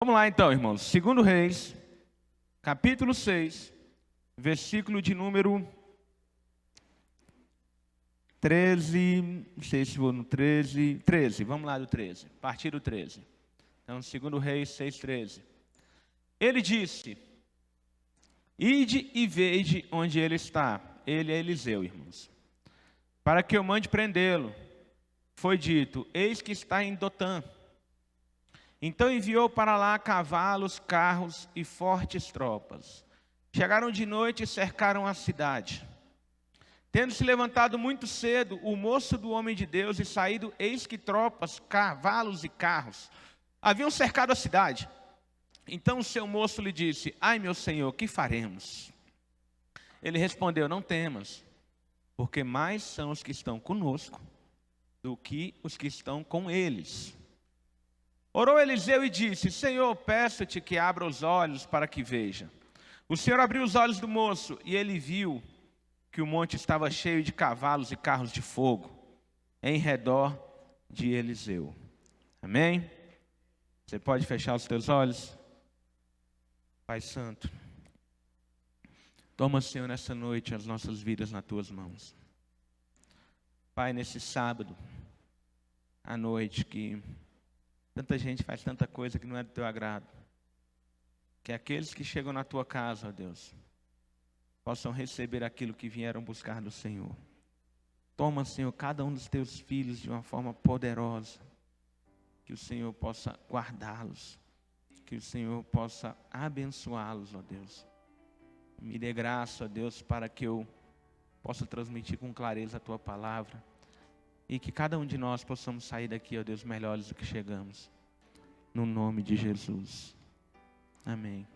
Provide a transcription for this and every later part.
Vamos lá então, irmãos. Segundo Reis, capítulo 6, versículo de número 13. Não sei se vou no 13. Vamos lá do 13. A partir do 13. Então, segundo Reis 6:13. Ele disse: Ide e vede onde ele está. Ele é Eliseu, irmãos. Para que eu mande prendê-lo. Foi dito: eis que está em Dotã. Então enviou para lá cavalos, carros e fortes tropas. Chegaram de noite e cercaram a cidade. Tendo se levantado muito cedo, o moço do homem de Deus e saído, eis que tropas, cavalos e carros haviam cercado a cidade. Então o seu moço lhe disse: ai, meu senhor, que faremos? Ele respondeu: não temas, porque mais são os que estão conosco do que os que estão com eles. Orou Eliseu e disse: Senhor, peço-te que abra os olhos para que veja. O Senhor abriu os olhos do moço e ele viu que o monte estava cheio de cavalos e carros de fogo em redor de Eliseu. Amém? Você pode fechar os teus olhos? Pai Santo, toma, Senhor, nessa noite as nossas vidas nas tuas mãos. Pai, nesse sábado, à noite, que tanta gente faz tanta coisa que não é do teu agrado. Que aqueles que chegam na tua casa, ó Deus, possam receber aquilo que vieram buscar do Senhor. Toma, Senhor, cada um dos teus filhos de uma forma poderosa. Que o Senhor possa guardá-los. Que o Senhor possa abençoá-los, ó Deus. Me dê graça, ó Deus, para que eu possa transmitir com clareza a tua palavra. E que cada um de nós possamos sair daqui, ó Deus, melhores do que chegamos. No nome de Jesus. Amém.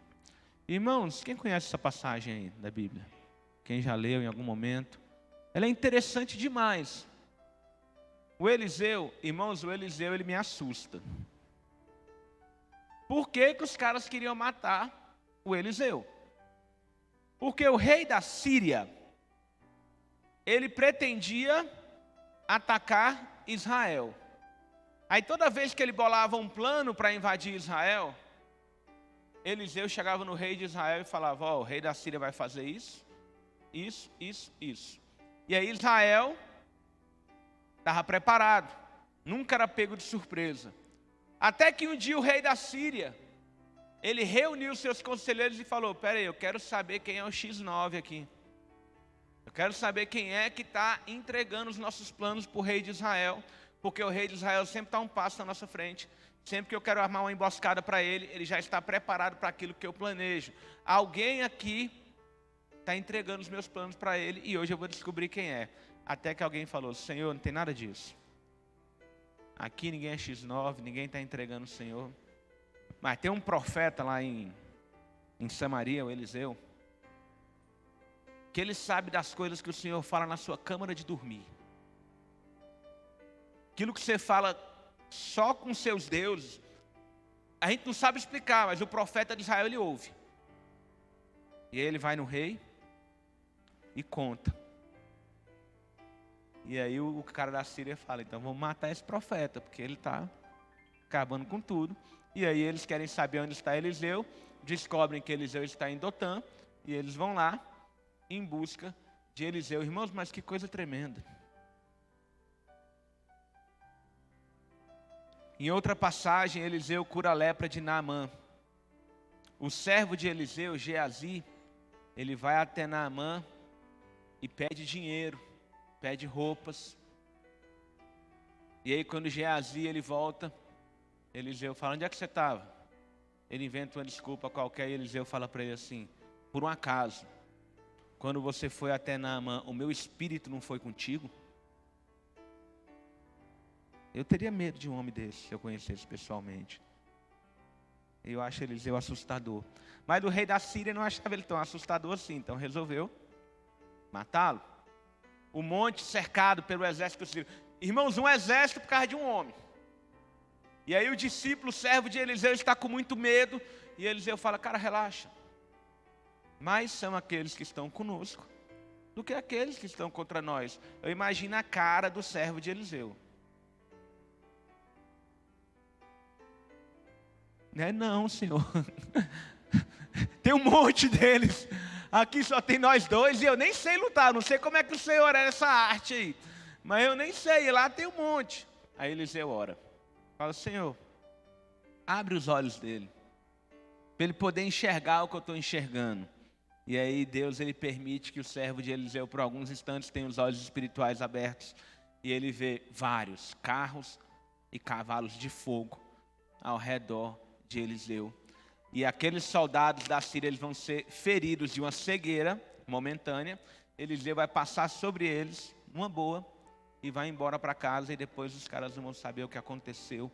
Irmãos, quem conhece essa passagem aí da Bíblia? Quem já leu em algum momento? Ela é interessante demais. O Eliseu, irmãos, ele me assusta. Por que os caras queriam matar o Eliseu? Porque o rei da Síria, ele pretendia atacar Israel. Aí toda vez que ele bolava um plano para invadir Israel, Eliseu chegava no rei de Israel e falava: ó, o rei da Síria vai fazer isso, isso, isso, isso. E aí Israel estava preparado, nunca era pego de surpresa. Até que um dia o rei da Síria, ele reuniu seus conselheiros e falou: peraí, eu quero saber quem é o X9 aqui. Eu quero saber quem é que está entregando os nossos planos para o rei de Israel, porque o rei de Israel sempre está um passo na nossa frente. Sempre que eu quero armar uma emboscada para ele, ele já está preparado para aquilo que eu planejo. Alguém aqui está entregando os meus planos para ele e hoje eu vou descobrir quem é. Até que alguém falou: Senhor, não tem nada disso. Aqui ninguém é X9, ninguém está entregando o Senhor. Mas tem um profeta lá em Samaria, o Eliseu, que ele sabe das coisas que o Senhor fala na sua câmara de dormir. Aquilo que você fala só com seus deuses, a gente não sabe explicar, mas o profeta de Israel, ele ouve. E ele vai no rei e conta. E aí o cara da Síria fala: então vamos matar esse profeta, porque ele está acabando com tudo. E aí eles querem saber onde está Eliseu, descobrem que Eliseu está em Dotã, e eles vão lá em busca de Eliseu. Irmãos, mas que coisa tremenda. Em outra passagem, Eliseu cura a lepra de Naamã. O servo de Eliseu, Geazi, ele vai até Naamã e pede dinheiro, pede roupas. E aí quando Geazi ele volta, Eliseu fala: onde é que você estava? Ele inventa uma desculpa qualquer e Eliseu fala para ele assim: por um acaso, quando você foi até Naamã, o meu espírito não foi contigo? Eu teria medo de um homem desse, se eu conhecesse pessoalmente. Eu acho Eliseu assustador. Mas o rei da Síria não achava ele tão assustador assim, então resolveu matá-lo. O monte cercado pelo exército sírio. Irmãos, um exército por causa de um homem. E aí o discípulo, servo de Eliseu, está com muito medo. E Eliseu fala: cara, relaxa. Mais são aqueles que estão conosco do que aqueles que estão contra nós. Eu imagino a cara do servo de Eliseu. Não, Senhor. Tem um monte deles. Aqui só tem nós dois e eu nem sei lutar. Não sei como é que o Senhor é nessa arte aí. Mas eu nem sei, lá tem um monte. Aí Eliseu ora. Fala, Senhor, abre os olhos dele. Para ele poder enxergar o que eu estou enxergando. E aí Deus, ele permite que o servo de Eliseu, por alguns instantes, tenha os olhos espirituais abertos. E ele vê vários carros e cavalos de fogo ao redor de Eliseu. E aqueles soldados da Síria, eles vão ser feridos de uma cegueira momentânea. Eliseu vai passar sobre eles, numa boa, e vai embora para casa. E depois os caras não vão saber o que aconteceu.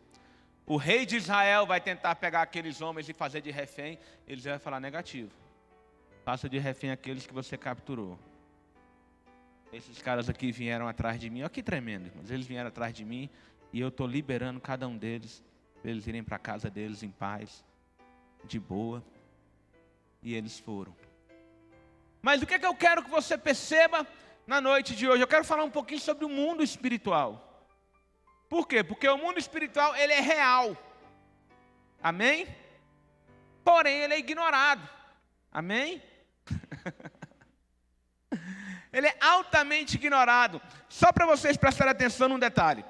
O rei de Israel vai tentar pegar aqueles homens e fazer de refém. Eliseu vai falar, negativo. Faça de refém aqueles que você capturou. Esses caras aqui vieram atrás de mim. Olha que tremendo, irmãos. Eles vieram atrás de mim e eu estou liberando cada um deles. Para eles irem para a casa deles em paz, de boa. E eles foram. Mas o que é que eu quero que você perceba na noite de hoje? Eu quero falar um pouquinho sobre o mundo espiritual. Por quê? Porque o mundo espiritual, ele é real. Amém? Porém, ele é ignorado. Amém? Ele é altamente ignorado. Só para vocês prestarem atenção num detalhe.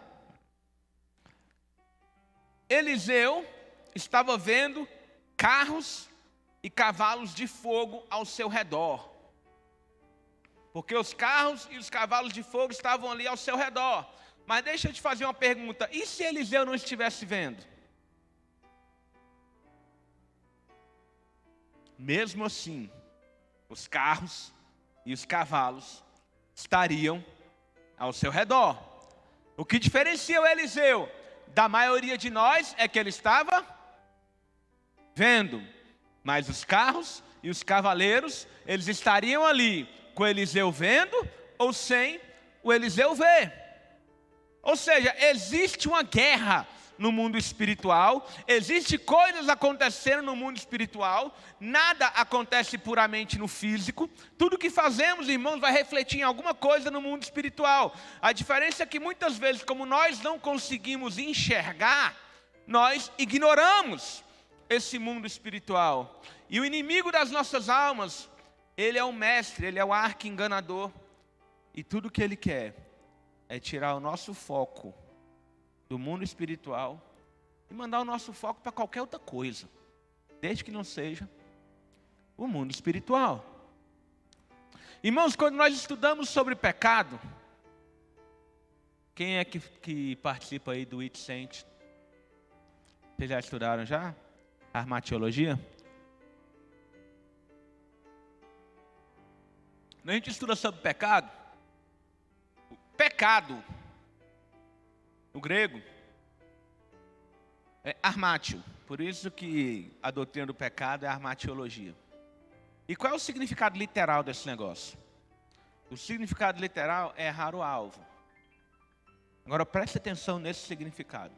Eliseu estava vendo carros e cavalos de fogo ao seu redor. Porque os carros e os cavalos de fogo estavam ali ao seu redor. Mas deixa eu te fazer uma pergunta. E se Eliseu não estivesse vendo? Mesmo assim, os carros e os cavalos estariam ao seu redor. O que diferencia o Eliseu da maioria de nós é que ele estava vendo. Mas os carros e os cavaleiros, eles estariam ali com Eliseu vendo ou sem o Eliseu ver. Ou seja, existe uma guerra no mundo espiritual, existe coisas acontecendo no mundo espiritual, nada acontece puramente no físico, tudo que fazemos, irmãos, vai refletir em alguma coisa no mundo espiritual. A diferença é que muitas vezes, como nós não conseguimos enxergar, nós ignoramos esse mundo espiritual. E o inimigo das nossas almas, ele é o mestre, ele é o arqui-enganador, e tudo que ele quer é tirar o nosso foco do mundo espiritual e mandar o nosso foco para qualquer outra coisa, desde que não seja o mundo espiritual. Irmãos, quando nós estudamos sobre pecado, quem é que participa aí do It Sent? Vocês já estudaram já? Armatiologia? Quando a gente estuda sobre pecado, pecado, no grego, é armátio. Por isso que a doutrina do pecado é a armatiologia. E qual é o significado literal desse negócio? O significado literal é errar o alvo. Agora preste atenção nesse significado.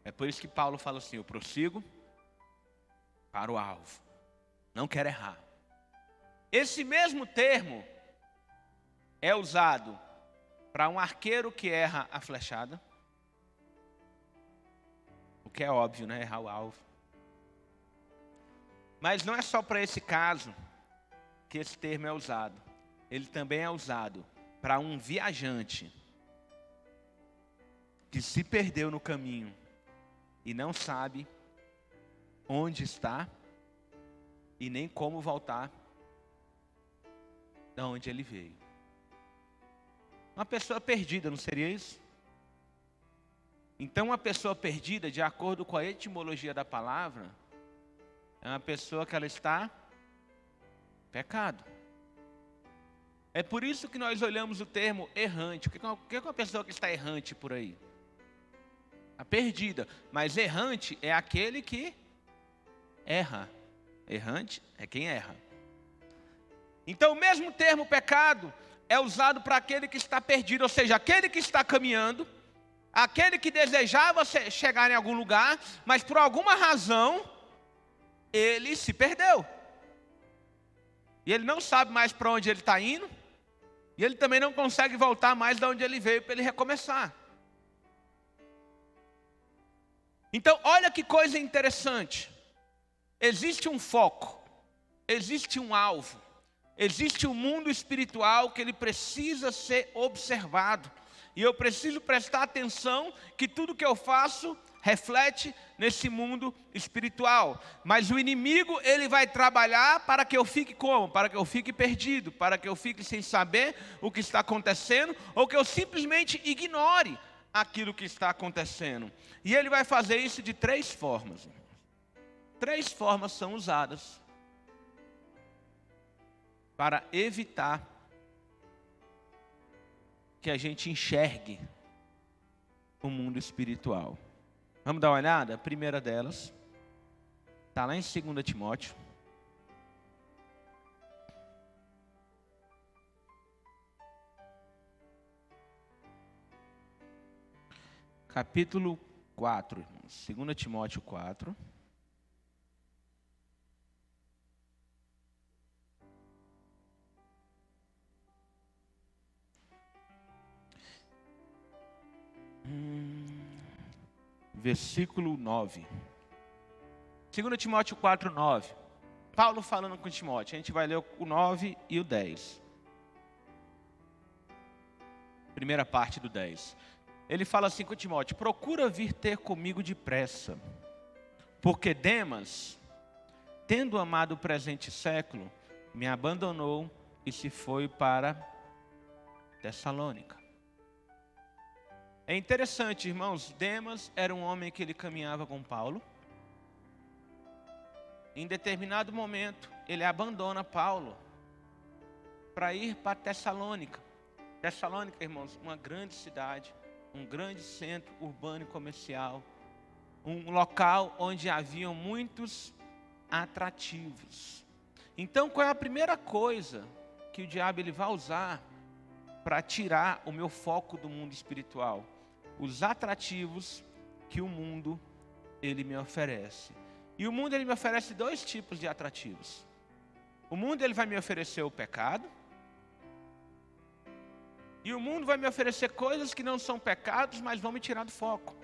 É por isso que Paulo fala assim, eu prossigo para o alvo. Não quero errar. Esse mesmo termo é usado para um arqueiro que erra a flechada. O que é óbvio, né? Errar o alvo. Mas não é só para esse caso que esse termo é usado. Ele também é usado para um viajante que se perdeu no caminho e não sabe onde está e nem como voltar de onde ele veio. Uma pessoa perdida, não seria isso? Então, uma pessoa perdida, de acordo com a etimologia da palavra, é uma pessoa que ela está em pecado. É por isso que nós olhamos o termo errante. O que é uma pessoa que está errante por aí? A perdida. Mas errante é aquele que erra. Errante é quem erra. Então, o mesmo termo pecado é usado para aquele que está perdido, ou seja, aquele que está caminhando, aquele que desejava chegar em algum lugar, mas por alguma razão, ele se perdeu. E ele não sabe mais para onde ele está indo, e ele também não consegue voltar mais de onde ele veio para ele recomeçar. Então, olha que coisa interessante. Existe um foco, existe um alvo, existe um mundo espiritual que ele precisa ser observado. E eu preciso prestar atenção que tudo que eu faço reflete nesse mundo espiritual. Mas o inimigo, ele vai trabalhar para que eu fique como? Para que eu fique perdido, para que eu fique sem saber o que está acontecendo, ou que eu simplesmente ignore aquilo que está acontecendo. E ele vai fazer isso de 3 formas. 3 formas são usadas para evitar que a gente enxergue o mundo espiritual. Vamos dar uma olhada? A primeira delas está lá em 2 Timóteo. Capítulo 4, irmãos. 2 Timóteo 4. Versículo 9. 2 Timóteo 4, 9. Paulo falando com Timóteo. A gente vai ler o 9 e o 10. Primeira parte do 10. Ele fala assim com Timóteo: procura vir ter comigo depressa, porque Demas, tendo amado o presente século, me abandonou e se foi para Tessalônica. É interessante, irmãos, Demas era um homem que ele caminhava com Paulo. Em determinado momento, ele abandona Paulo para ir para Tessalônica. Tessalônica, irmãos, uma grande cidade, um grande centro urbano e comercial, um local onde haviam muitos atrativos. Então, qual é a primeira coisa que o diabo ele vai usar para tirar o meu foco do mundo espiritual? Os atrativos que o mundo ele me oferece. E o mundo ele me oferece 2 tipos de atrativos. O mundo ele vai me oferecer o pecado. E o mundo vai me oferecer coisas que não são pecados, mas vão me tirar do foco.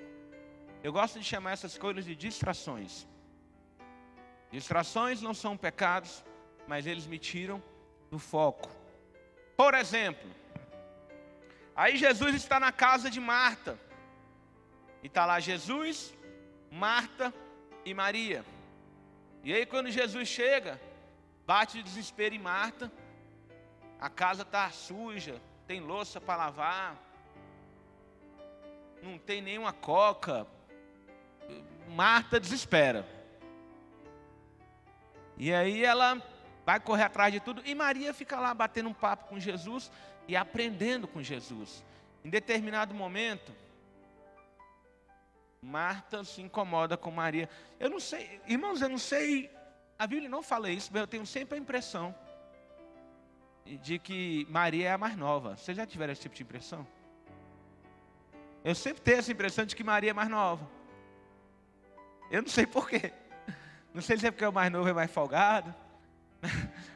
Eu gosto de chamar essas coisas de distrações. Distrações não são pecados, mas eles me tiram do foco. Por exemplo, aí Jesus está na casa de Marta. E está lá Jesus, Marta e Maria. E aí quando Jesus chega, bate o desespero em Marta. A casa está suja, tem louça para lavar, não tem nenhuma coca. Marta desespera. E aí ela vai correr atrás de tudo. E Maria fica lá batendo um papo com Jesus e aprendendo com Jesus. Em determinado momento, Marta se incomoda com Maria. Eu não sei, irmãos, eu não sei. A Bíblia não fala isso, mas eu tenho sempre a impressão de que Maria é a mais nova. Vocês já tiveram esse tipo de impressão? Eu sempre tenho essa impressão de que Maria é mais nova. Eu não sei porquê. Não sei se é porque o mais novo é mais folgado.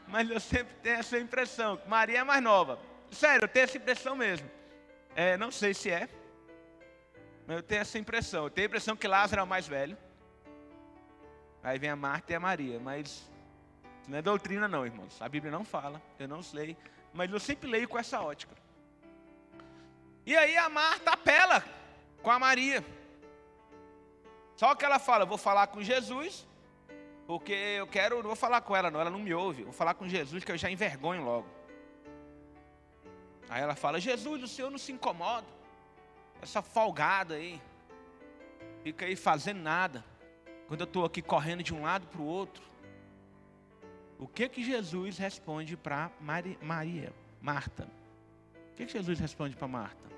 Mas eu sempre tenho essa impressão, que Maria é mais nova. Sério, eu tenho essa impressão mesmo. Não sei se é, mas eu tenho essa impressão. Eu tenho a impressão que Lázaro é o mais velho. Aí vem a Marta e a Maria. Mas isso não é doutrina não, irmãos. A Bíblia não fala, eu não sei. Mas eu sempre leio com essa ótica. E aí a Marta apela com a Maria. Só que ela fala: eu vou falar com Jesus, porque eu quero, não vou falar com ela não, ela não me ouve. Vou falar com Jesus que eu já envergonho logo. Aí ela fala: Jesus, o Senhor não se incomoda. Essa folgada aí, fica aí fazendo nada, quando eu estou aqui correndo de um lado para o outro. O que Jesus responde para Marta? O que Jesus responde para Marta?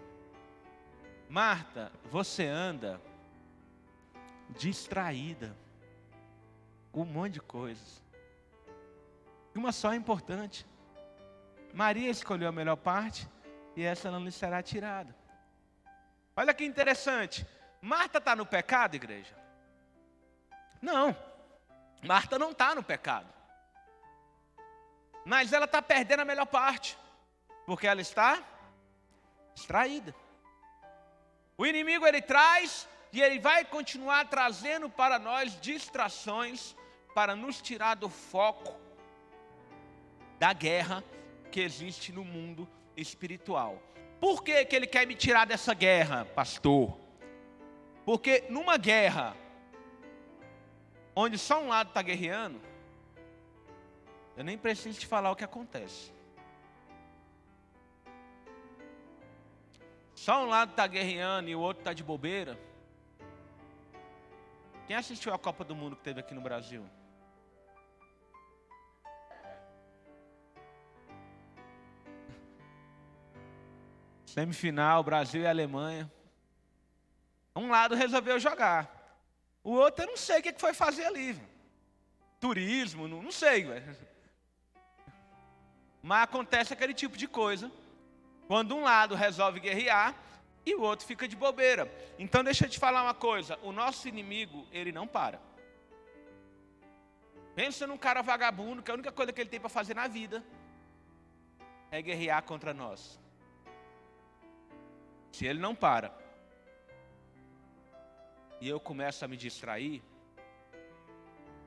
Marta, você anda distraída com um monte de coisas. Uma só é importante. Maria escolheu a melhor parte e essa não lhe será tirada. Olha que interessante. Marta está no pecado, igreja? Não. Marta não está no pecado. Mas ela está perdendo a melhor parte. Porque ela está distraída. O inimigo ele traz e ele vai continuar trazendo para nós distrações para nos tirar do foco da guerra que existe no mundo espiritual. Por que que ele quer me tirar dessa guerra, pastor? Porque numa guerra onde só um lado está guerreando, eu nem preciso te falar o que acontece. Só um lado está guerreando e o outro está de bobeira. Quem assistiu a Copa do Mundo que teve aqui no Brasil? Semifinal, Brasil e Alemanha. Um lado resolveu jogar. O outro eu não sei o que foi fazer ali. Véio. Turismo, não sei. Véio. Mas acontece aquele tipo de coisa. Quando um lado resolve guerrear e o outro fica de bobeira. Então deixa eu te falar uma coisa. O nosso inimigo, ele não para. Pensa num cara vagabundo que a única coisa que ele tem para fazer na vida é guerrear contra nós. Se ele não para e eu começo a me distrair,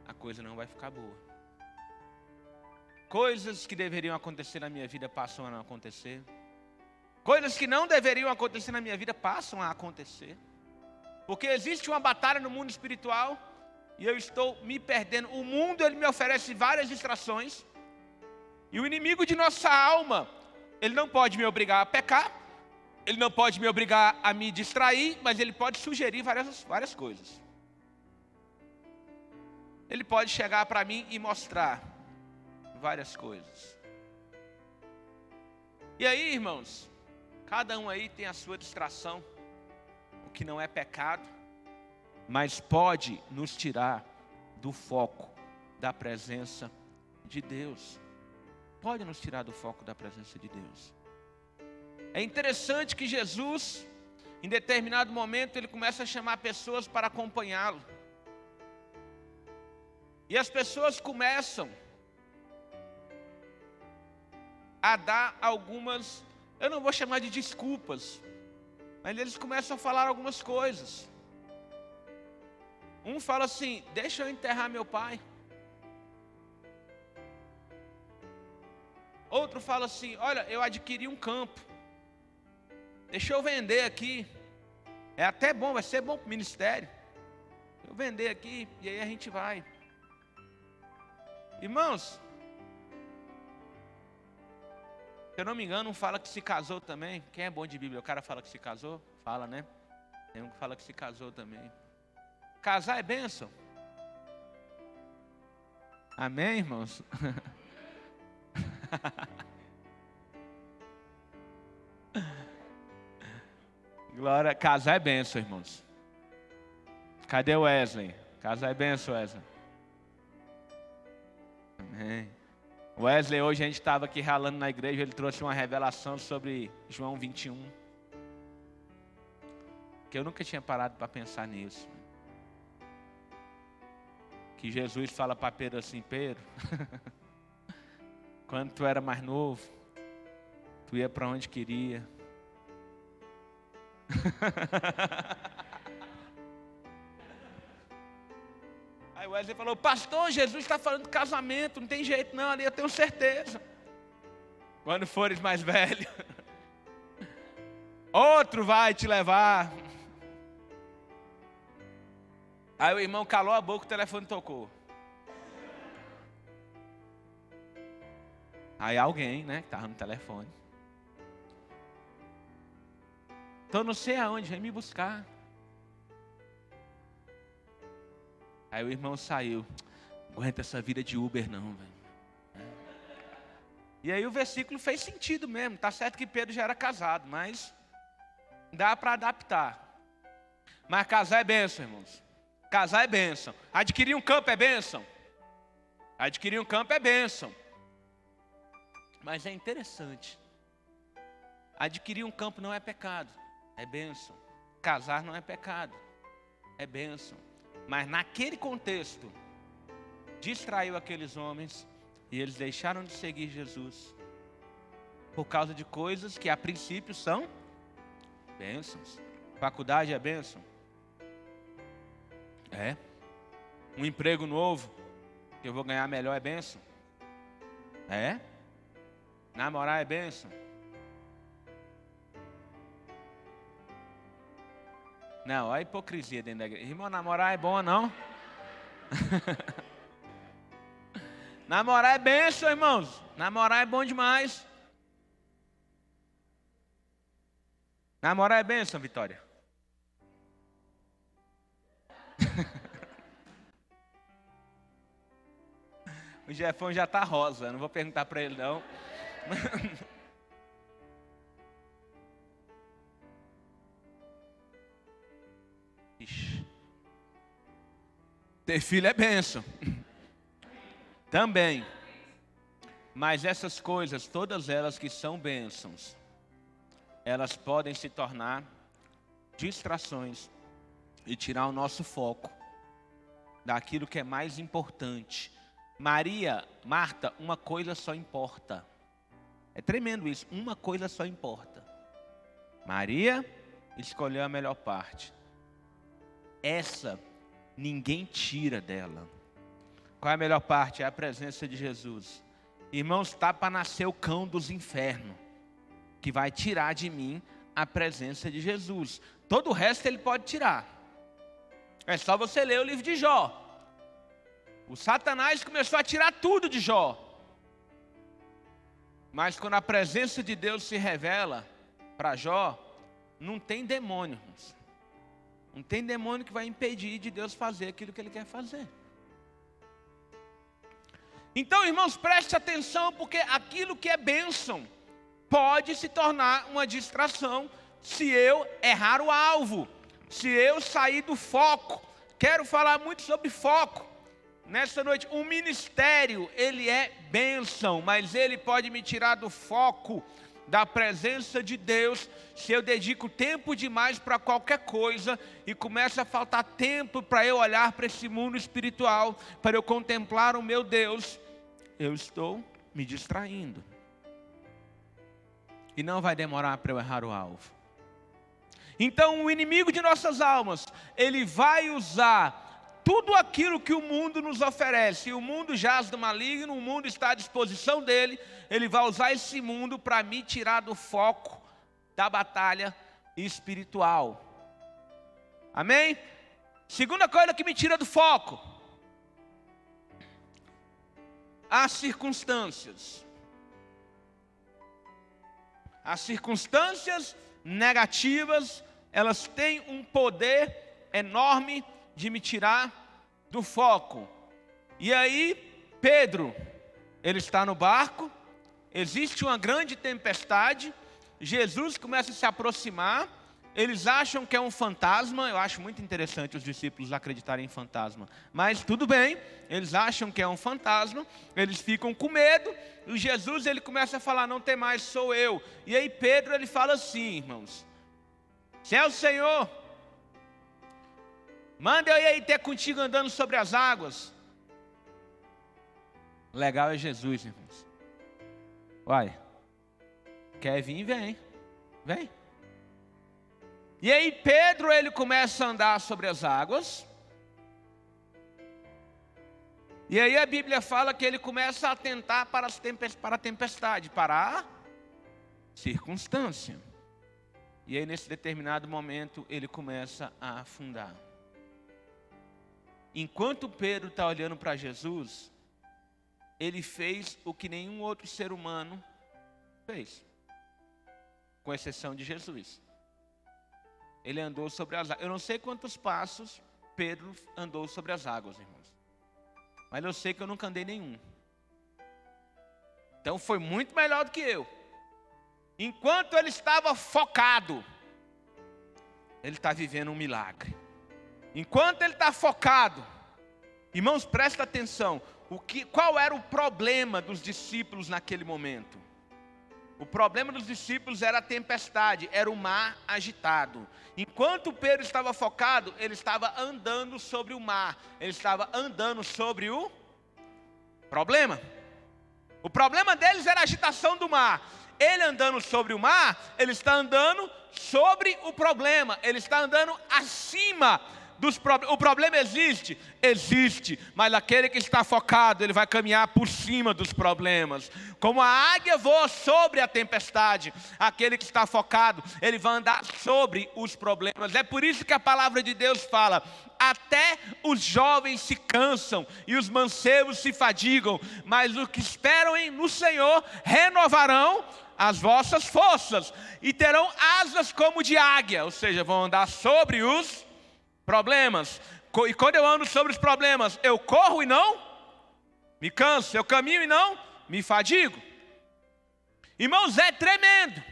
a coisa não vai ficar boa. Coisas que deveriam acontecer na minha vida passam a não acontecer. Coisas que não deveriam acontecer na minha vida passam a acontecer. Porque existe uma batalha no mundo espiritual e eu estou me perdendo. O mundo, ele me oferece várias distrações. E o inimigo de nossa alma, ele não pode me obrigar a pecar. Ele não pode me obrigar a me distrair, mas ele pode sugerir várias coisas. Ele pode chegar para mim e mostrar várias coisas. E aí, irmãos, cada um aí tem a sua distração, o que não é pecado, mas pode nos tirar do foco da presença de Deus. Pode nos tirar do foco da presença de Deus. É interessante que Jesus, em determinado momento, ele começa a chamar pessoas para acompanhá-lo. E as pessoas começam a dar algumas, eu não vou chamar de desculpas, mas eles começam a falar algumas coisas. Um fala assim: deixa eu enterrar meu pai. Outro fala assim: olha, eu adquiri um campo, deixa eu vender aqui. É até bom, vai ser bom para o ministério. Eu vender aqui e aí a gente vai. Irmãos, se eu não me engano, um fala que se casou também. Quem é bom de Bíblia? O cara fala que se casou? Fala, né? Tem um que fala que se casou também. Casar é bênção. Amém, irmãos? Glória, casar é bênção, irmãos. Cadê o Wesley? Casar é bênção, Wesley. Amém. Wesley, hoje a gente estava aqui ralando na igreja, ele trouxe uma revelação sobre João 21. Que eu nunca tinha parado para pensar nisso. Que Jesus fala para Pedro assim: Pedro, quando tu era mais novo, tu ia para onde queria. Aí Wesley falou: pastor, Jesus está falando de casamento, não tem jeito não, ali eu tenho certeza. Quando fores mais velho, outro vai te levar. Aí o irmão calou a boca, o telefone tocou. Aí alguém, né, que estava no telefone: estou não sei aonde, vem me buscar. Aí o irmão saiu: não aguenta essa vida de Uber não, velho. E aí o versículo fez sentido mesmo. Tá certo que Pedro já era casado, mas dá para adaptar. Mas casar é bênção, irmãos. Casar é bênção. Adquirir um campo é bênção. Adquirir um campo é bênção. Mas é interessante. Adquirir um campo não é pecado, é bênção. Casar não é pecado, é bênção. Mas naquele contexto, distraiu aqueles homens e eles deixaram de seguir Jesus por causa de coisas que a princípio são bênçãos. Faculdade é bênção, É. Um emprego novo, que eu vou ganhar melhor, é bênção. É. Namorar é bênção. Não, olha a hipocrisia dentro da igreja. Irmão, namorar é bom, não? Namorar é bênção, irmãos. Namorar é bom demais. Namorar é bênção, Vitória. O Jefão já está rosa, não vou perguntar para ele não. Ixi. Ter filho é bênção. Também. Mas essas coisas, todas elas que são bênçãos, elas podem se tornar distrações e tirar o nosso foco daquilo que é mais importante. Marta, uma coisa só importa. É tremendo isso, uma coisa só importa. Maria escolheu a melhor parte. Essa ninguém tira dela. Qual é a melhor parte? É a presença de Jesus. Irmãos, está para nascer o cão dos infernos, que vai tirar de mim a presença de Jesus. Todo o resto ele pode tirar. É só você ler o livro de Jó. O Satanás começou a tirar tudo de Jó. Mas quando a presença de Deus se revela para Jó, não tem demônio. Não tem demônio que vai impedir de Deus fazer aquilo que Ele quer fazer. Então, irmãos, preste atenção, porque aquilo que é bênção pode se tornar uma distração se eu errar o alvo, se eu sair do foco. Quero falar muito sobre foco. Nessa noite, o ministério, ele é bênção, mas ele pode me tirar do foco da presença de Deus, se eu dedico tempo demais para qualquer coisa e começa a faltar tempo para eu olhar para esse mundo espiritual, para eu contemplar o meu Deus, eu estou me distraindo. E não vai demorar para eu errar o alvo. Então o inimigo de nossas almas, ele vai usar tudo aquilo que o mundo nos oferece. E o mundo jaz do maligno, o mundo está à disposição dele. Ele vai usar esse mundo para me tirar do foco da batalha espiritual. Amém? Segunda coisa que me tira do foco: as circunstâncias. As circunstâncias negativas, elas têm um poder enorme de me tirar do foco. E aí, Pedro, ele está no barco, existe uma grande tempestade, Jesus começa a se aproximar, eles acham que é um fantasma. Eu acho muito interessante os discípulos acreditarem em fantasma, mas tudo bem, eles acham que é um fantasma, eles ficam com medo, e Jesus ele começa a falar: não tem mais, sou eu. E aí Pedro ele fala assim: irmãos, se é o Senhor, manda eu ir aí ter contigo andando sobre as águas. Legal é Jesus, irmãos. Uai, quer vir? Vem, vem. E aí Pedro ele começa a andar sobre as águas. E aí a Bíblia fala que ele começa a atentar para a tempestade, para a circunstância. E aí nesse determinado momento ele começa a afundar. Enquanto Pedro está olhando para Jesus, ele fez o que nenhum outro ser humano fez, com exceção de Jesus. Ele andou sobre as águas. Eu não sei quantos passos Pedro andou sobre as águas, irmãos, mas eu sei que eu nunca andei nenhum. Então foi muito melhor do que eu. Enquanto ele estava focado, ele está vivendo um milagre. Enquanto ele está focado, irmãos, presta atenção. Qual era o problema dos discípulos naquele momento? O problema dos discípulos era a tempestade, era o mar agitado. Enquanto Pedro estava focado, ele estava andando sobre o mar. Ele estava andando sobre o problema. O problema deles era a agitação do mar. Ele andando sobre o mar, ele está andando sobre o problema. Ele está andando acima O problema existe? Existe, mas aquele que está focado, ele vai caminhar por cima dos problemas. Como a águia voa sobre a tempestade, aquele que está focado, ele vai andar sobre os problemas. É por isso que a palavra de Deus fala: até os jovens se cansam e os mancebos se fadigam, mas os que esperam no Senhor renovarão as vossas forças e terão asas como de águia, ou seja, vão andar sobre os problemas. E quando eu ando sobre os problemas, eu corro e não me canso, eu caminho e não me fadigo. Irmãos, é tremendo.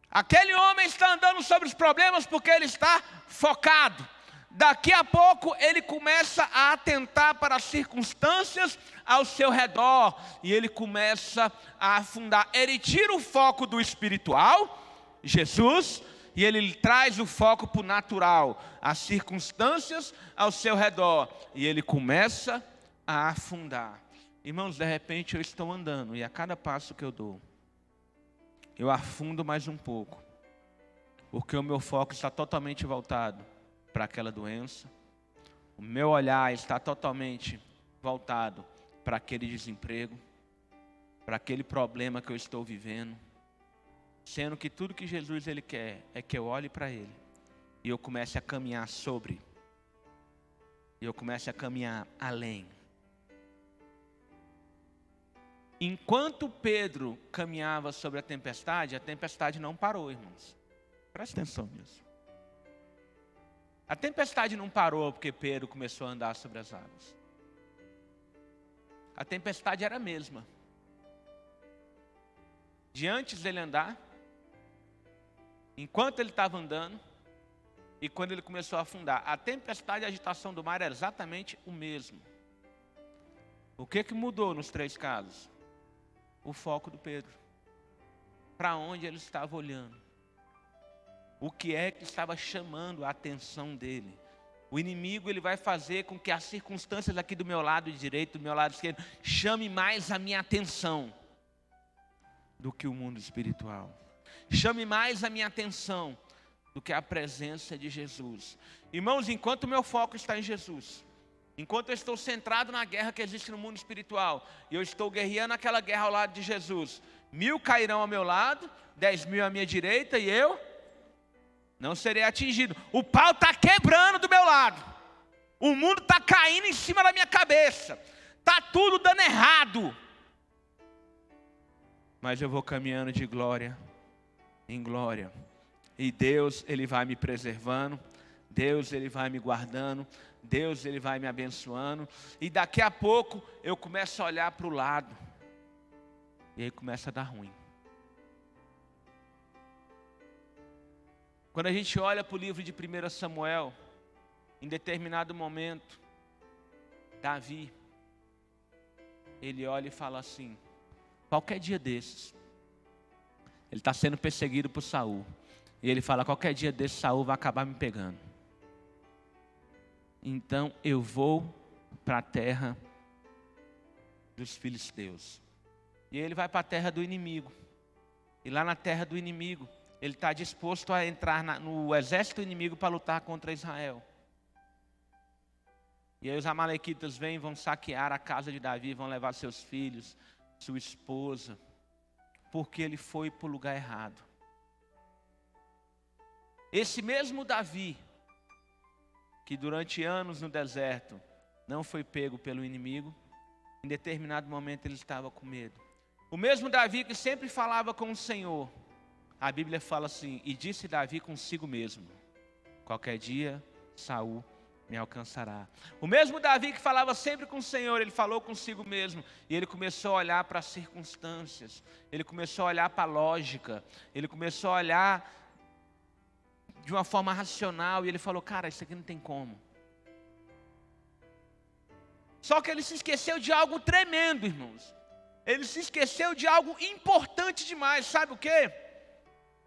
Aquele homem está andando sobre os problemas porque ele está focado. Daqui a pouco ele começa a atentar para as circunstâncias ao seu redor e ele começa a afundar. Ele tira o foco do espiritual, Jesus, e ele traz o foco para o natural, as circunstâncias ao seu redor, e ele começa a afundar. Irmãos, de repente eu estou andando, e a cada passo que eu dou, eu afundo mais um pouco, porque o meu foco está totalmente voltado para aquela doença, o meu olhar está totalmente voltado para aquele desemprego, para aquele problema que eu estou vivendo, sendo que tudo que Jesus ele quer é que eu olhe para ele e eu comece a caminhar sobre, e eu comece a caminhar além. Enquanto Pedro caminhava sobre a tempestade não parou, irmãos. Presta atenção nisso. A tempestade não parou porque Pedro começou a andar sobre as águas. A tempestade era a mesma. De antes dele andar, enquanto ele estava andando, e quando ele começou a afundar, a tempestade e a agitação do mar era exatamente o mesmo. O que mudou nos três casos? O foco do Pedro. Para onde ele estava olhando. O que é que estava chamando a atenção dele? O inimigo ele vai fazer com que as circunstâncias aqui do meu lado direito, do meu lado esquerdo, chame mais a minha atenção do que o mundo espiritual. Chame mais a minha atenção do que a presença de Jesus. Irmãos, enquanto o meu foco está em Jesus, enquanto eu estou centrado na guerra que existe no mundo espiritual, e eu estou guerreando aquela guerra ao lado de Jesus, 1000 cairão ao meu lado, 10.000 à minha direita, e eu não serei atingido. O pau está quebrando do meu lado, o mundo está caindo em cima da minha cabeça, está tudo dando errado, mas eu vou caminhando de glória em glória, e Deus ele vai me preservando, Deus ele vai me guardando, Deus ele vai me abençoando, e daqui a pouco eu começo a olhar para o lado, e aí começa a dar ruim. Quando a gente olha para o livro de 1 Samuel, em determinado momento, Davi, ele olha e fala assim, qualquer dia desses, ele está sendo perseguido por Saul, e ele fala, qualquer dia desses Saul vai acabar me pegando. Então eu vou para a terra dos filisteus. E ele vai para a terra do inimigo. E lá na terra do inimigo, ele está disposto a entrar no exército inimigo para lutar contra Israel. E aí os amalequitas vêm, vão saquear a casa de Davi, vão levar seus filhos, sua esposa, porque ele foi para o lugar errado. Esse mesmo Davi, que durante anos no deserto não foi pego pelo inimigo, em determinado momento ele estava com medo. O mesmo Davi que sempre falava com o Senhor, a Bíblia fala assim, e disse Davi consigo mesmo, qualquer dia Saul me alcançará. O mesmo Davi que falava sempre com o Senhor, ele falou consigo mesmo, e ele começou a olhar para as circunstâncias, ele começou a olhar para a lógica, ele começou a olhar de uma forma racional, e ele falou, cara, isso aqui não tem como. Só que ele se esqueceu de algo tremendo, irmãos. Ele se esqueceu de algo importante demais, sabe o quê?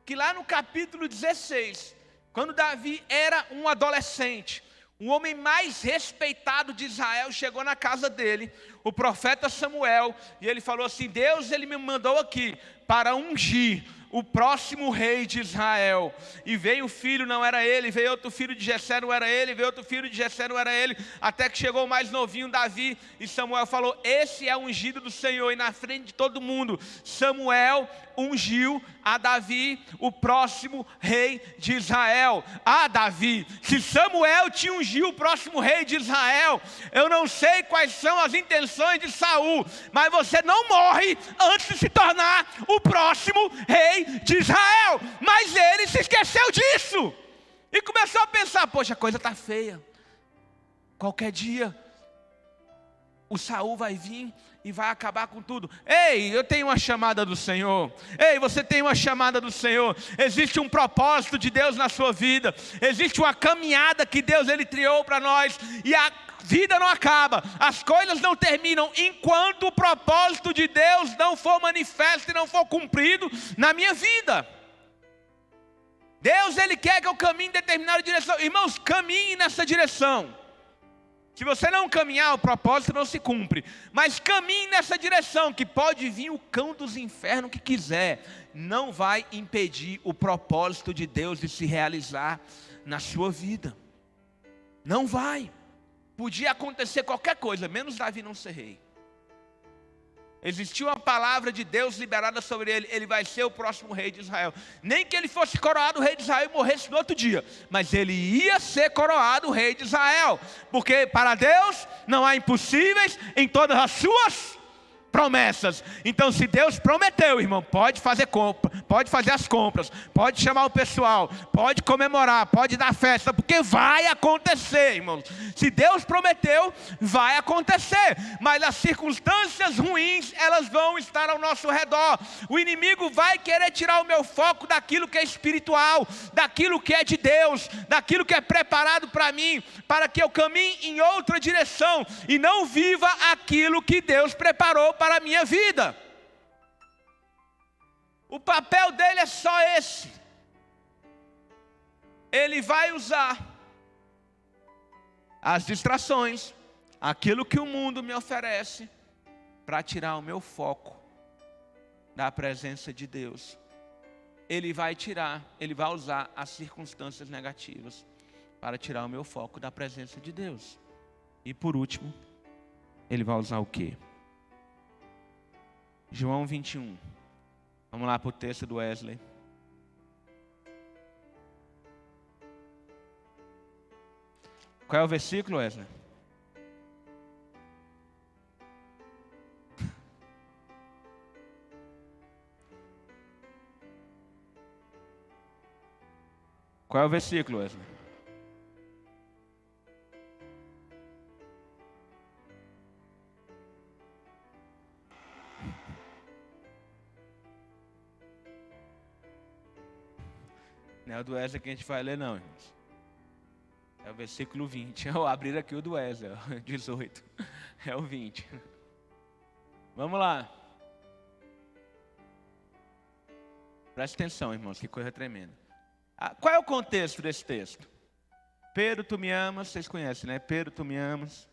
Que lá no capítulo 16, quando Davi era um adolescente, o homem mais respeitado de Israel chegou na casa dele, o profeta Samuel, e ele falou assim, Deus ele me mandou aqui para ungir o próximo rei de Israel. E veio um filho, não era ele, veio outro filho de Jessé, não era ele, veio outro filho de Jessé, não era ele, até que chegou o mais novinho, Davi, e Samuel falou: esse é o ungido do Senhor. E na frente de todo mundo, Samuel ungiu a Davi, o próximo rei de Israel. Ah, Davi, se Samuel te ungiu o próximo rei de Israel, eu não sei quais são as intenções de Saul, mas você não morre antes de se tornar o próximo rei de Israel. Mas ele se esqueceu disso e começou a pensar: poxa, a coisa está feia, qualquer dia o Saul vai vir e vai acabar com tudo. Ei, eu tenho uma chamada do Senhor. Ei, você tem uma chamada do Senhor. Existe um propósito de Deus na sua vida. Existe uma caminhada que Deus ele criou para nós. E a vida não acaba. As coisas não terminam enquanto o propósito de Deus não for manifesto e não for cumprido na minha vida. Deus ele quer que eu caminhe em determinada direção. Irmãos, caminhe nessa direção. Se você não caminhar, o propósito não se cumpre. Mas caminhe nessa direção, que pode vir o cão dos infernos que quiser. Não vai impedir o propósito de Deus de se realizar na sua vida. Não vai. Podia acontecer qualquer coisa, menos Davi não ser rei. Existiu uma palavra de Deus liberada sobre ele. Ele vai ser o próximo rei de Israel. Nem que ele fosse coroado rei de Israel e morresse no outro dia, mas ele ia ser coroado rei de Israel. Porque para Deus não há impossíveis em todas as suas promessas. Então, se Deus prometeu, irmão, pode fazer compra, pode fazer as compras, pode chamar o pessoal, pode comemorar, pode dar festa, porque vai acontecer, irmãos. Se Deus prometeu, vai acontecer. Mas as circunstâncias ruins, elas vão estar ao nosso redor. O inimigo vai querer tirar o meu foco daquilo que é espiritual, daquilo que é de Deus, daquilo que é preparado para mim, para que eu caminhe em outra direção e não viva aquilo que Deus preparou para a minha vida. O papel dele é só esse. Ele vai usar as distrações, aquilo que o mundo me oferece, para tirar o meu foco da presença de Deus. Ele vai usar as circunstâncias negativas para tirar o meu foco da presença de Deus. E por último, ele vai usar o quê? João 21. Vamos lá para o texto do Wesley. Qual é o versículo, Wesley? Qual é o versículo, Wesley? Não é o do Wesley que a gente vai ler, não, irmãos. É o versículo 20. Eu vou abrir aqui o do Wesley, 18. É o 20. Vamos lá. Presta atenção, irmãos, que coisa tremenda. Qual é o contexto desse texto? Pedro, tu me amas, vocês conhecem, né? Pedro, tu me amas.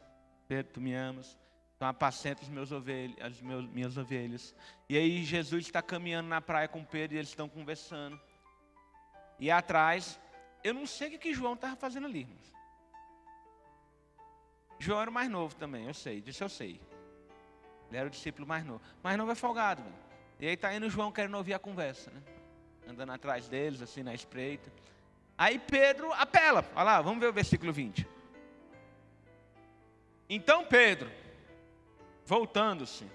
Pedro, tu me amas. Então apacenta as minhas ovelhas. E aí Jesus está caminhando na praia com Pedro e eles estão conversando. E atrás, eu não sei o que João estava fazendo ali, irmãos. João era o mais novo também, eu sei, disso eu sei. Ele era o discípulo mais novo. Mais novo é folgado, velho. E aí está indo o João querendo ouvir a conversa, né? Andando atrás deles, assim, na espreita. Aí Pedro apela. Olha lá, vamos ver o versículo 20. Então Pedro, voltando-se,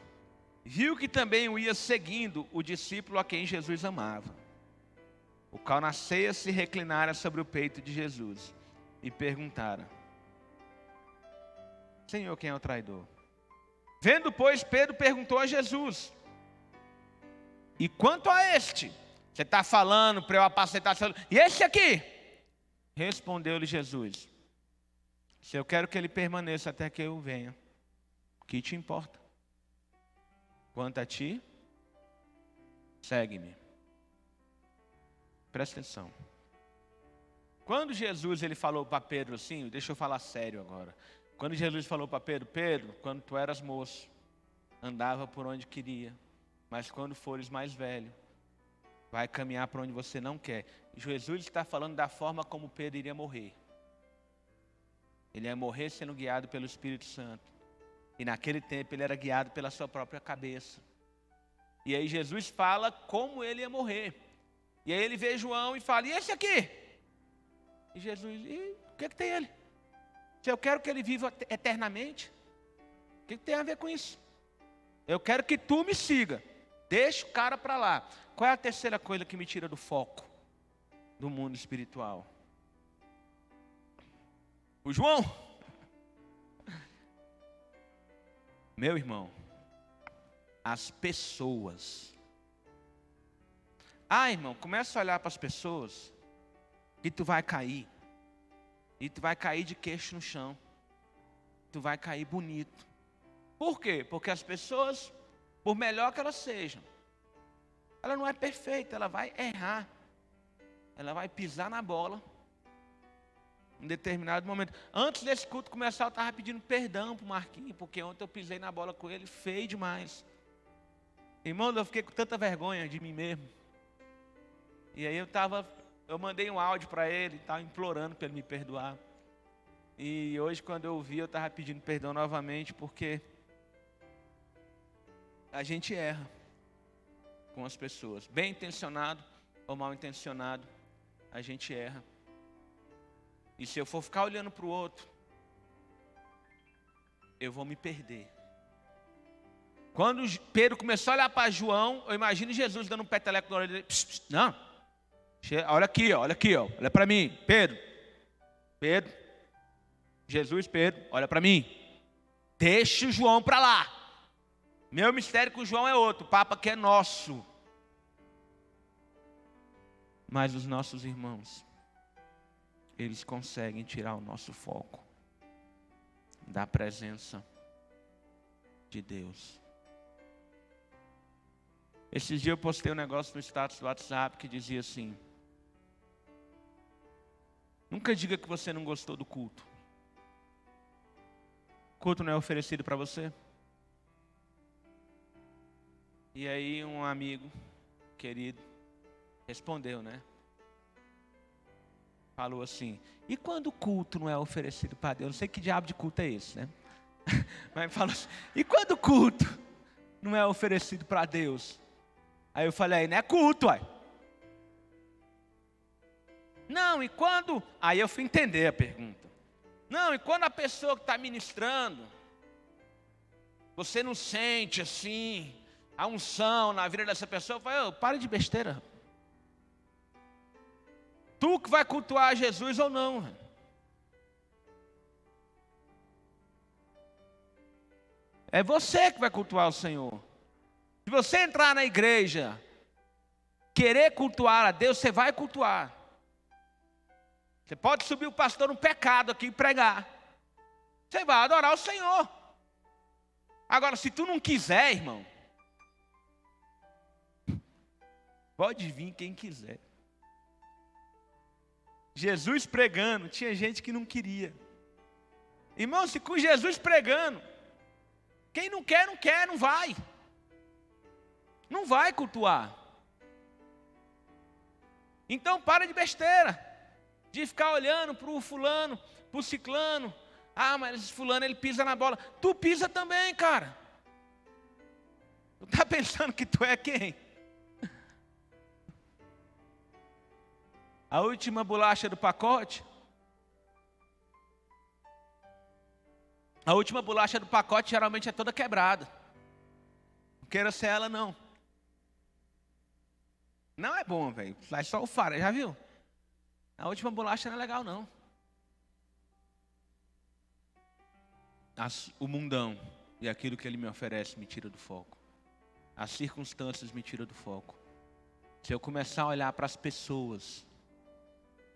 viu que também o ia seguindo o discípulo a quem Jesus amava, o qual na ceia se reclinara sobre o peito de Jesus e perguntara: Senhor, quem é o traidor? Vendo, pois, Pedro perguntou a Jesus: e quanto a este? Você está falando para eu apacentar? E esse aqui? Respondeu-lhe Jesus: se eu quero que ele permaneça até que eu venha, o que te importa? Quanto a ti, segue-me. Presta atenção. Quando Jesus ele falou para Pedro assim, deixa eu falar sério agora. Quando Jesus falou para Pedro: Pedro, quando tu eras moço, andava por onde queria, mas quando fores mais velho, vai caminhar para onde você não quer. Jesus está falando da forma como Pedro iria morrer. Ele ia morrer sendo guiado pelo Espírito Santo. E naquele tempo ele era guiado pela sua própria cabeça. E aí Jesus fala como ele ia morrer. E aí ele vê João e fala, e esse aqui? E Jesus, e o que tem ele? Se eu quero que ele viva eternamente, o que tem a ver com isso? Eu quero que tu me siga. Deixa o cara para lá. Qual é a terceira coisa que me tira do foco do mundo espiritual? O João. Meu irmão, as pessoas. Irmão, começa a olhar para as pessoas e tu vai cair. E tu vai cair de queixo no chão. Tu vai cair bonito. Por quê? Porque as pessoas, por melhor que elas sejam, ela não é perfeita, ela vai errar. Ela vai pisar na bola em determinado momento. Antes desse culto começar, eu estava pedindo perdão para o Marquinhos, porque ontem eu pisei na bola com ele, feio demais. Irmão, eu fiquei com tanta vergonha de mim mesmo. E aí eu mandei um áudio para ele, estava implorando para ele me perdoar. E hoje, quando eu ouvi, eu estava pedindo perdão novamente, porque a gente erra com as pessoas. Bem intencionado ou mal intencionado, a gente erra. E se eu for ficar olhando para o outro, eu vou me perder. Quando Pedro começou a olhar para João, eu imagino Jesus dando um peteleco na orelha dele. Pss, pss, não, olha aqui, ó, olha para mim. Pedro, Jesus, Pedro, olha para mim. Deixa o João para lá. Meu mistério com o João é outro, o papo aqui é nosso. Mas os nossos irmãos, eles conseguem tirar o nosso foco da presença de Deus. Esses dias eu postei um negócio no status do WhatsApp que dizia assim: nunca diga que você não gostou do culto. O culto não é oferecido para você? E aí um amigo querido respondeu, né? Falou assim: e quando o culto não é oferecido para Deus? Não sei que diabo de culto é esse, né? Mas falou assim: e quando o culto não é oferecido para Deus? Aí eu falei: não é culto, uai. Não, e quando... Aí eu fui entender a pergunta. Não, e quando a pessoa que está ministrando, você não sente assim a unção na vida dessa pessoa? Eu falei: para de besteira. Tu que vai cultuar Jesus ou não. É você que vai cultuar o Senhor. Se você entrar na igreja, querer cultuar a Deus, você vai cultuar. Você pode subir o pastor no pecado aqui e pregar. Você vai adorar o Senhor. Agora, se tu não quiser, irmão, pode vir quem quiser. Jesus pregando, tinha gente que não queria. Irmão, se com Jesus pregando, quem não quer, não vai. Não vai cultuar. Então para de besteira, de ficar olhando para o fulano, para o ciclano. Mas esse fulano ele pisa na bola. Tu pisa também, cara. Tu está pensando que tu é quem? A última bolacha do pacote? A última bolacha do pacote geralmente é toda quebrada. Não queira ser ela, não. Não é bom, velho. Faz só o faro, já viu? A última bolacha não é legal, não. O mundão e aquilo que ele me oferece me tira do foco. As circunstâncias me tiram do foco. Se eu começar a olhar para as pessoas,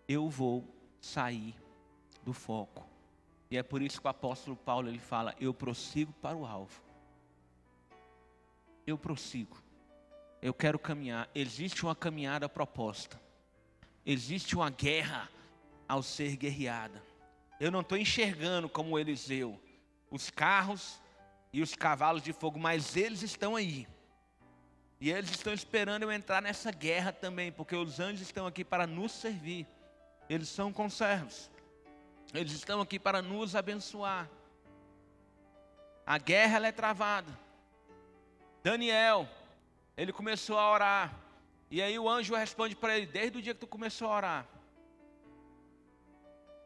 eu vou sair do foco. E é por isso que o apóstolo Paulo ele fala: eu prossigo para o alvo. Eu prossigo. Eu quero caminhar. Existe uma caminhada proposta. Existe uma guerra ao ser guerreada. Eu não estou enxergando como Eliseu os carros e os cavalos de fogo, mas eles estão aí. E eles estão esperando eu entrar nessa guerra também, porque os anjos estão aqui para nos servir. Eles são conservos. Eles estão aqui para nos abençoar. A guerra ela é travada. Daniel, ele começou a orar. E aí o anjo responde para ele: desde o dia que tu começou a orar,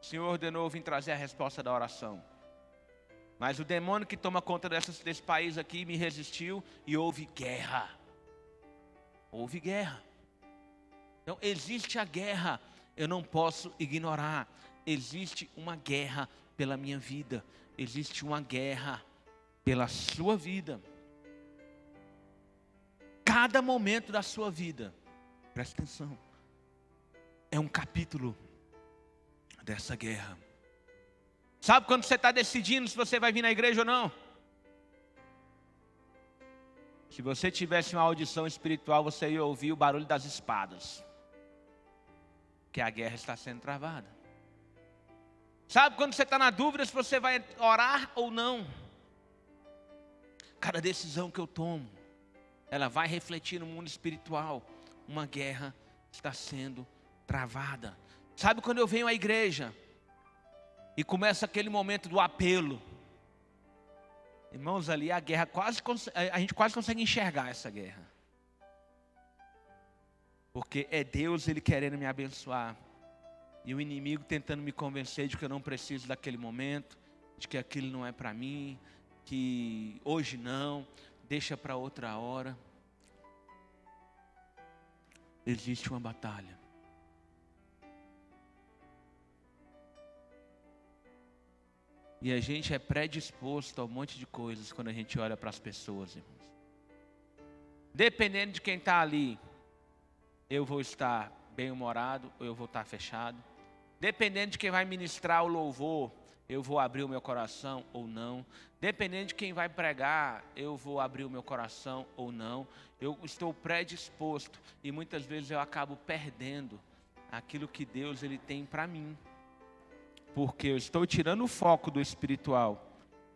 o Senhor ordenou eu vim trazer a resposta da oração. Mas o demônio que toma conta desse país aqui me resistiu e houve guerra. Houve guerra. Então existe a guerra, eu não posso ignorar. Existe uma guerra pela minha vida. Existe uma guerra pela sua vida. Cada momento da sua vida, presta atenção, é um capítulo dessa guerra. Sabe quando você está decidindo se você vai vir na igreja ou não? Se você tivesse uma audição espiritual, você ia ouvir o barulho das espadas. Que a guerra está sendo travada. Sabe quando você está na dúvida se você vai orar ou não? Cada decisão que eu tomo, ela vai refletir no mundo espiritual. Uma guerra está sendo travada. Sabe quando eu venho à igreja e começa aquele momento do apelo? Irmãos, ali a guerra a gente quase consegue enxergar essa guerra. Porque é Deus, Ele querendo me abençoar. E o inimigo tentando me convencer de que eu não preciso daquele momento, de que aquilo não é para mim, que hoje não, deixa para outra hora. Existe uma batalha. E a gente é predisposto a um monte de coisas quando a gente olha para as pessoas, irmãos. Dependendo de quem está ali, eu vou estar bem-humorado ou eu vou estar fechado. Dependendo de quem vai ministrar o louvor, eu vou abrir o meu coração ou não. Dependendo de quem vai pregar, eu vou abrir o meu coração ou não. Eu estou predisposto e muitas vezes eu acabo perdendo aquilo que Deus Ele tem para mim. Porque eu estou tirando o foco do espiritual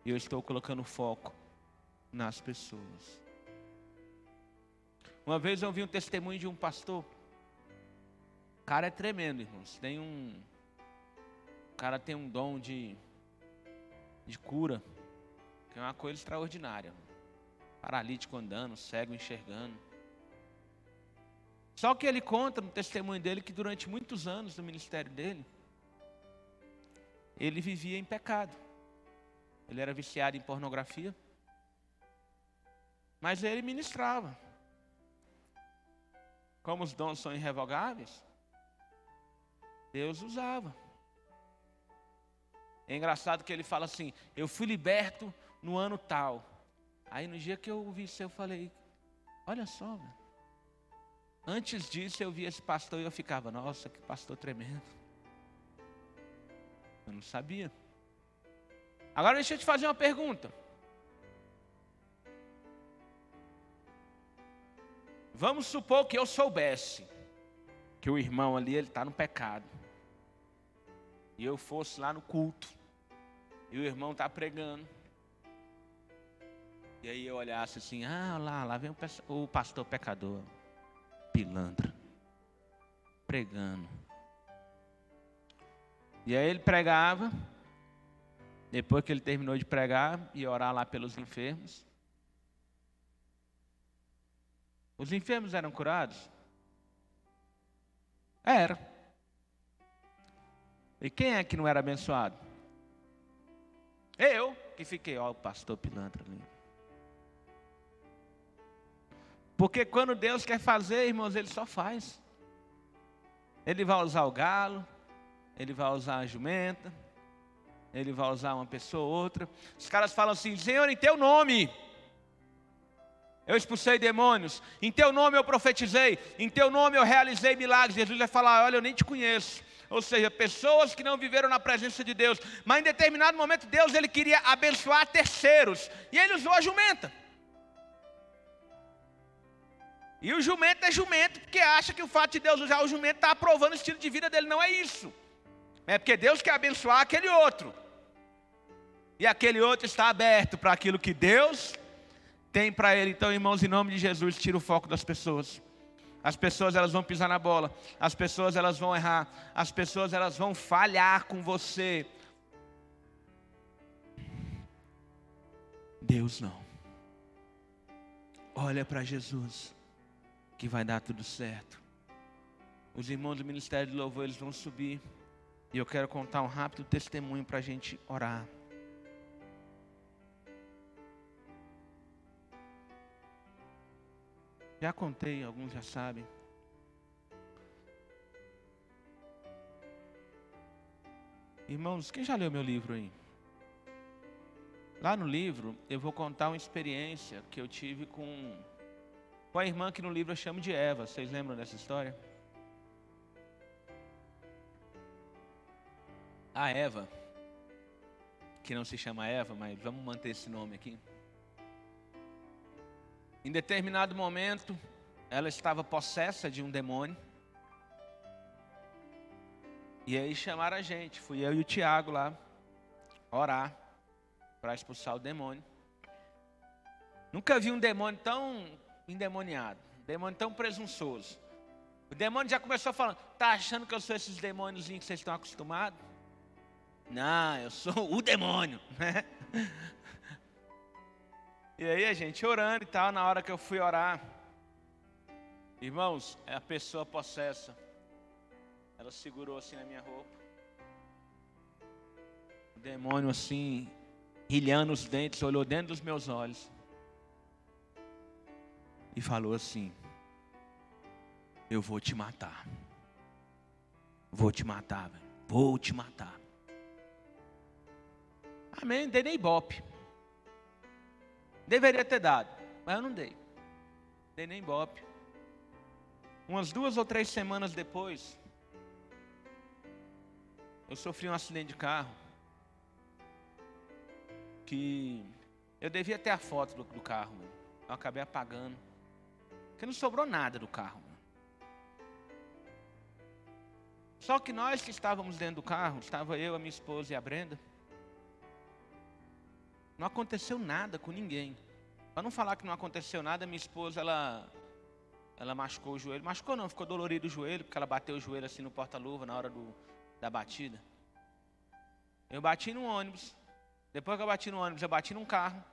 e eu estou colocando foco nas pessoas. Uma vez eu ouvi um testemunho de um pastor. O cara é tremendo, irmãos. O cara tem um dom de cura, que é uma coisa extraordinária. Paralítico andando, cego enxergando. Só que ele conta no testemunho dele que durante muitos anos no ministério dele, ele vivia em pecado. Ele era viciado em pornografia. Mas ele ministrava. Como os dons são irrevogáveis, Deus usava. É engraçado que ele fala assim: eu fui liberto no ano tal. Aí no dia que eu ouvi isso, eu falei: olha só, velho. Antes disso eu via esse pastor e eu ficava: nossa, que pastor tremendo. Eu não sabia. Agora deixa eu te fazer uma pergunta. Vamos supor que eu soubesse que o irmão ali, ele está no pecado. E eu fosse lá no culto. E o irmão está pregando. E aí eu olhasse assim: ah, lá vem o pastor pecador, pilantra, pregando. E aí ele pregava. Depois que ele terminou de pregar, ia orar lá pelos enfermos. Os enfermos eram curados? Era. E quem é que não era abençoado? Eu, que fiquei, ó, o pastor pilantra ali. Porque quando Deus quer fazer, irmãos, Ele só faz. Ele vai usar o galo, Ele vai usar a jumenta, Ele vai usar uma pessoa ou outra. Os caras falam assim: Senhor, em Teu nome eu expulsei demônios, em Teu nome eu profetizei, em Teu nome eu realizei milagres. Jesus vai falar: olha, eu nem te conheço. Ou seja, pessoas que não viveram na presença de Deus. Mas em determinado momento Deus Ele queria abençoar terceiros, e Ele usou a jumenta. E o jumento é jumento porque acha que o fato de Deus usar o jumento está aprovando o estilo de vida dele. Não é isso. É porque Deus quer abençoar aquele outro. E aquele outro está aberto para aquilo que Deus tem para ele. Então, irmãos, em nome de Jesus, tira o foco das pessoas. As pessoas, elas vão pisar na bola. As pessoas, elas vão errar. As pessoas, elas vão falhar com você. Deus não. Olha para Jesus, que vai dar tudo certo. Os irmãos do Ministério de Louvor, eles vão subir. E eu quero contar um rápido testemunho para a gente orar. Já contei, alguns já sabem. Irmãos, quem já leu meu livro aí? Lá no livro, eu vou contar uma experiência que eu tive com a irmã que no livro eu chamo de Eva. Vocês lembram dessa história? A Eva, que não se chama Eva, mas vamos manter esse nome aqui. Em determinado momento, ela estava possessa de um demônio. E aí chamaram a gente. Fui eu e o Tiago lá orar para expulsar o demônio. Nunca vi um demônio tão endemoniado, um demônio tão presunçoso. O demônio já começou falando: tá achando que eu sou esses demôniozinhos que vocês estão acostumados? Não, eu sou o demônio, né? E aí a gente orando e tal. Na hora que eu fui orar, irmãos, a pessoa possessa, ela segurou assim na minha roupa. O demônio assim, rilhando os dentes, olhou dentro dos meus olhos e falou assim: eu vou te matar. Vou te matar, velho. Vou te matar. Amém, não dei nem ibope. Deveria ter dado, mas eu não dei. Dei nem ibope. Umas 2 ou 3 semanas depois, eu sofri um acidente de carro. Que eu devia ter a foto do carro, mano. Eu acabei apagando. Porque não sobrou nada do carro, mano. Só que nós que estávamos dentro do carro, estava eu, a minha esposa e a Brenda. Não aconteceu nada com ninguém. Para não falar que não aconteceu nada, minha esposa, ela machucou o joelho. Machucou não, ficou dolorido o joelho, porque ela bateu o joelho assim no porta-luva na hora da batida. Eu bati no ônibus. Depois que eu bati no ônibus, eu bati num carro.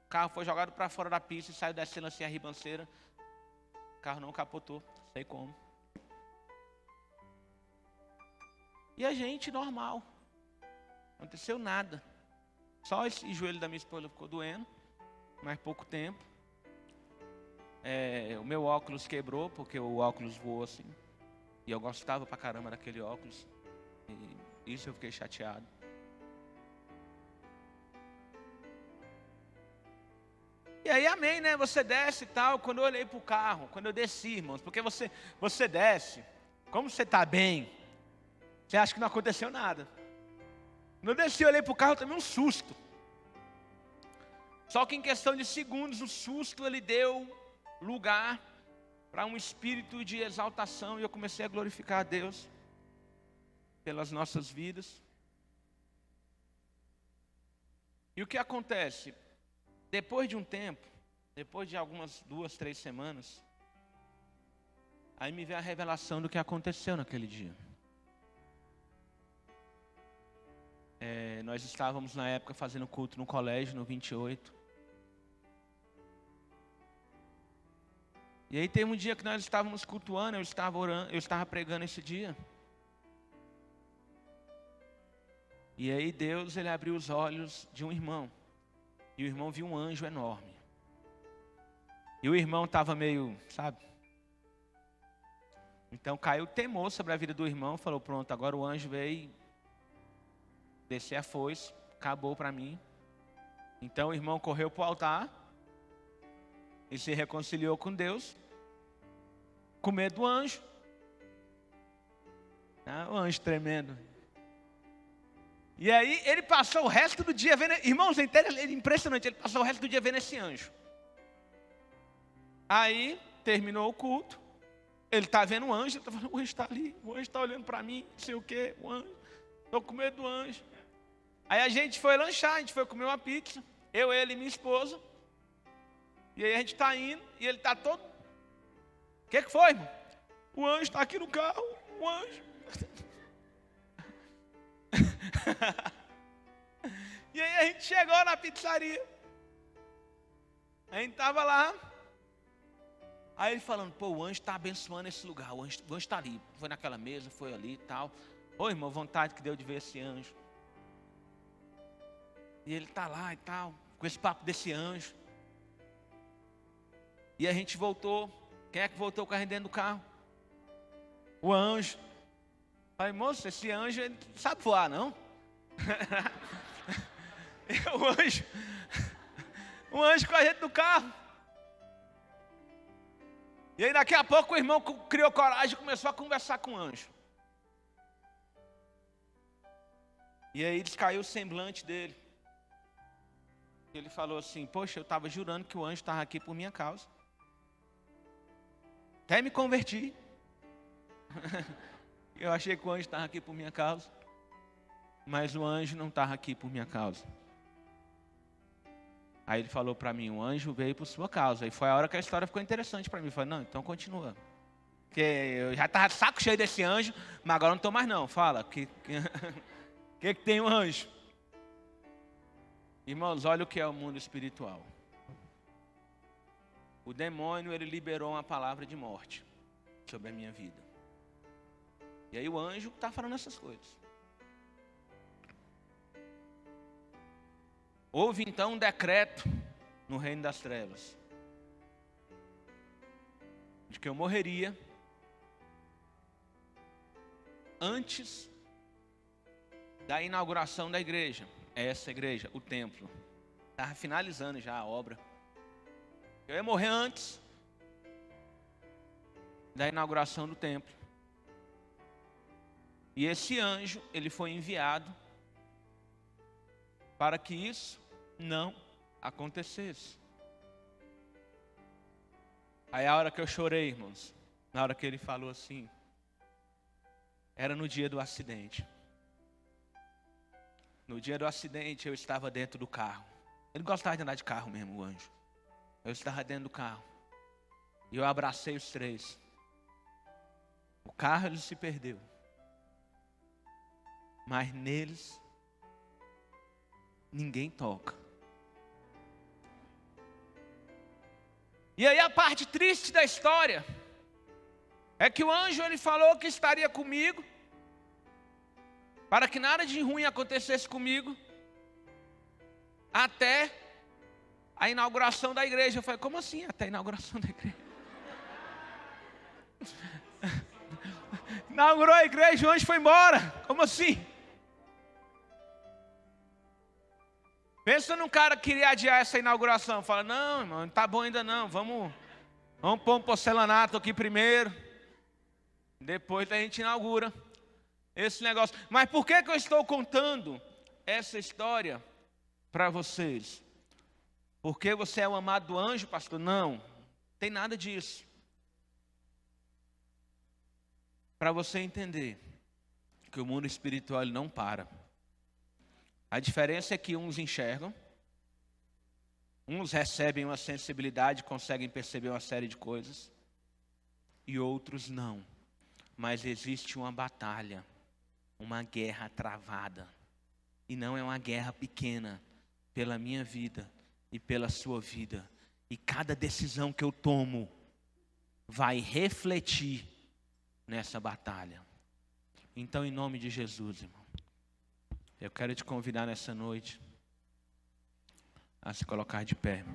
O carro foi jogado para fora da pista e saiu descendo assim a ribanceira. O carro não capotou, sei como. E a gente, normal. Não aconteceu nada. Só esse joelho da minha esposa ficou doendo, mais pouco tempo. O meu óculos quebrou, porque o óculos voou assim. E eu gostava pra caramba daquele óculos. E isso eu fiquei chateado. E aí, amém, né? Você desce e tal. Quando eu olhei pro carro, quando eu desci, irmãos, porque você desce, como você tá bem, você acha que não aconteceu nada. Quando eu desci, eu olhei pro carro, eu tomei um susto. Só que em questão de segundos, o susto, ele deu lugar para um espírito de exaltação. E eu comecei a glorificar a Deus pelas nossas vidas. E o que acontece? Depois de um tempo, depois de algumas 2, 3 semanas, aí me veio a revelação do que aconteceu naquele dia. Nós estávamos na época fazendo culto no colégio, no 28. E aí teve um dia que nós estávamos cultuando, eu estava orando, eu estava pregando esse dia. E aí Deus, ele abriu os olhos de um irmão. E o irmão viu um anjo enorme. E o irmão estava meio, sabe? Então caiu temor sobre a vida do irmão. Falou, pronto, agora o anjo veio descer a foice. Acabou para mim. Então o irmão correu para o altar. E se reconciliou com Deus. Com medo do anjo. O anjo tremendo. E aí ele passou o resto do dia vendo, irmãos, é impressionante, ele passou o resto do dia vendo esse anjo. Aí terminou o culto, ele está vendo o anjo, ele está falando, o anjo está ali, o anjo está olhando para mim, não sei o que, o anjo, estou com medo do anjo. Aí a gente foi lanchar, a gente foi comer uma pizza, eu, ele e minha esposa. E aí a gente está indo e ele está todo... O que foi, irmão? O anjo está aqui no carro, o anjo. E aí a gente chegou na pizzaria. A gente estava lá. Aí ele falando, pô, o anjo está abençoando esse lugar. O anjo está ali. Foi naquela mesa, foi ali e tal. Ô, irmão, vontade que deu de ver esse anjo. E ele está lá e tal, com esse papo desse anjo. E a gente voltou. Quem é que voltou com a gente dentro do carro? O anjo. Aí, moço, esse anjo, ele não sabe voar, não? O anjo com a gente no carro. E aí daqui a pouco o irmão criou coragem e começou a conversar com o anjo. E aí descaiu o semblante dele. Ele falou assim, poxa, eu estava jurando que o anjo estava aqui por minha causa. Até me converti. Eu achei que o anjo estava aqui por minha causa. Mas o anjo não estava aqui por minha causa. Aí ele falou para mim, o anjo veio por sua causa. E foi a hora que a história ficou interessante para mim. Eu falei, não, então continua. Porque eu já estava saco cheio desse anjo, mas agora não estou mais não. Fala, que tem um anjo? Irmãos, olha o que é o mundo espiritual. O demônio, ele liberou uma palavra de morte sobre a minha vida. E aí o anjo está falando essas coisas. Houve então um decreto no reino das trevas. De que eu morreria antes da inauguração da igreja. Essa igreja, o templo. Estava finalizando já a obra. Eu ia morrer antes da inauguração do templo. E esse anjo, ele foi enviado para que isso não acontecesse. Aí a hora que eu chorei, irmãos, na hora que ele falou assim, era no dia do acidente. No dia do acidente eu estava dentro do carro. Ele gostava de andar de carro mesmo, o anjo. Eu estava dentro do carro. E eu abracei os três. O carro ele se perdeu. Mas neles ninguém toca. E aí a parte triste da história é que o anjo ele falou que estaria comigo para que nada de ruim acontecesse comigo até a inauguração da igreja. Eu falei, como assim até a inauguração da igreja? Inaugurou a igreja, o anjo foi embora. Como assim? Pensa num cara que queria adiar essa inauguração. Fala, não, irmão, não tá bom ainda não. Vamos pôr um porcelanato aqui primeiro. Depois a gente inaugura esse negócio. Mas por que eu estou contando essa história para vocês? Porque você é o amado do anjo, pastor? Não, tem nada disso. Para você entender que o mundo espiritual ele não para. A diferença é que uns enxergam, uns recebem uma sensibilidade, conseguem perceber uma série de coisas, e outros não. Mas existe uma batalha, uma guerra travada. E não é uma guerra pequena, pela minha vida e pela sua vida. E cada decisão que eu tomo vai refletir nessa batalha. Então, em nome de Jesus, irmão, eu quero te convidar nessa noite a se colocar de pé.